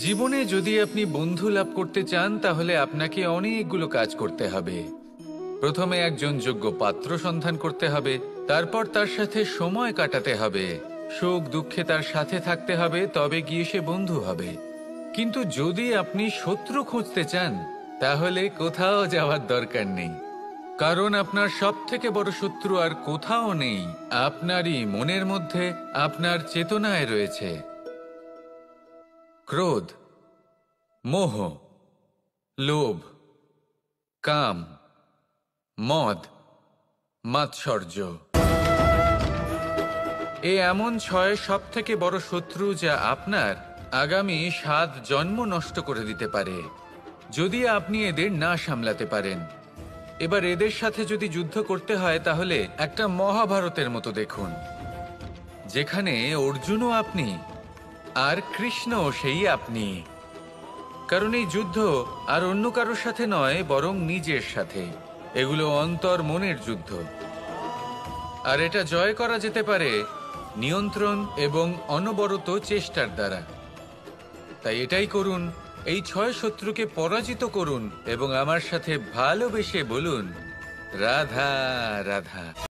জীবনে যদি আপনি বন্ধু লাভ করতে চান তাহলে আপনাকে অনেকগুলো কাজ করতে হবে। প্রথমে একজন যোগ্য পাত্র সন্ধান করতে হবে, তারপর তার সাথে সময় কাটাতে হবে, সুখ দুঃখে তার সাথে থাকতে হবে, তবে গিয়ে সে বন্ধু হবে। কিন্তু যদি আপনি শত্রু খুঁজতে চান তাহলে কোথাও যাওয়ার দরকার নেই, কারণ আপনার সবথেকে বড় শত্রু আর কোথাও নেই, আপনারই মনের মধ্যে, আপনার চেতনায় রয়েছে। ক্রোধ, মোহ, লোভ, কাম, মদ, মাৎসর্য। এ এমন 6 সবথেকে বড় শত্রু যা আপনার আগামী 7 জন্ম নষ্ট করে দিতে পারে যদি আপনি এদের না সামলাতে পারেন। এবার এদের সাথে যদি যুদ্ধ করতে হয় তাহলে একটা মহাভারতের মতো দেখুন, যেখানে অর্জুনও আপনি আর কৃষ্ণও সেই আপনি। কারণ এই যুদ্ধ আর অন্য কারোর সাথে নয়, বরং নিজের সাথে। এগুলো অন্তর মনের যুদ্ধ, আর এটা জয় করা যেতে পারে নিয়ন্ত্রণ এবং অনবরত চেষ্টার দ্বারা। তাই এটাই করুন, এই 6 শত্রুকে পরাজিত করুন এবং আমার সাথে ভালোবেসে বলুন, রাধা রাধা।